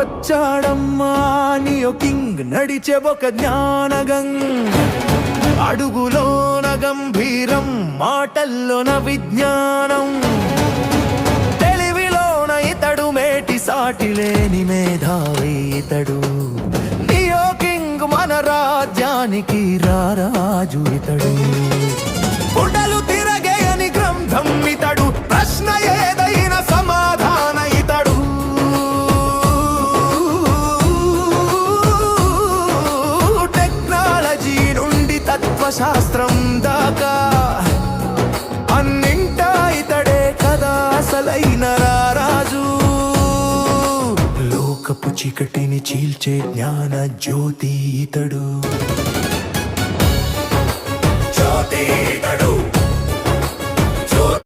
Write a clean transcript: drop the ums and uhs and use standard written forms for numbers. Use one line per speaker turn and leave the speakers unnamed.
వచ్చాడమ్మా neo king, నడిచే ఒక జ్ఞానగంగ. అడుగులోన గంభీరం, మాటల్లోన విజ్ఞానం, తెలివిలోన ఇతడు మేటి సాటి లేని మేధావి ఇతడు. నియో కింగ్ మన రాజ్యానికి రారాజు ఇతడు. గుడ్డలు తిరగేయని గ్రంథం ఇతడు, ప్రశ్న ఏదైనా సమాధాన ఇతడు. టెక్నాలజీ నుండి తత్వశాస్త్రం దాకా అన్నింటా ఇతడే కదా అసలైన రారాజు. లోకపు చీకటిని చీల్చే జ్ఞాన జ్యోతి ఇతడు. జ్యోతి ఇతడు.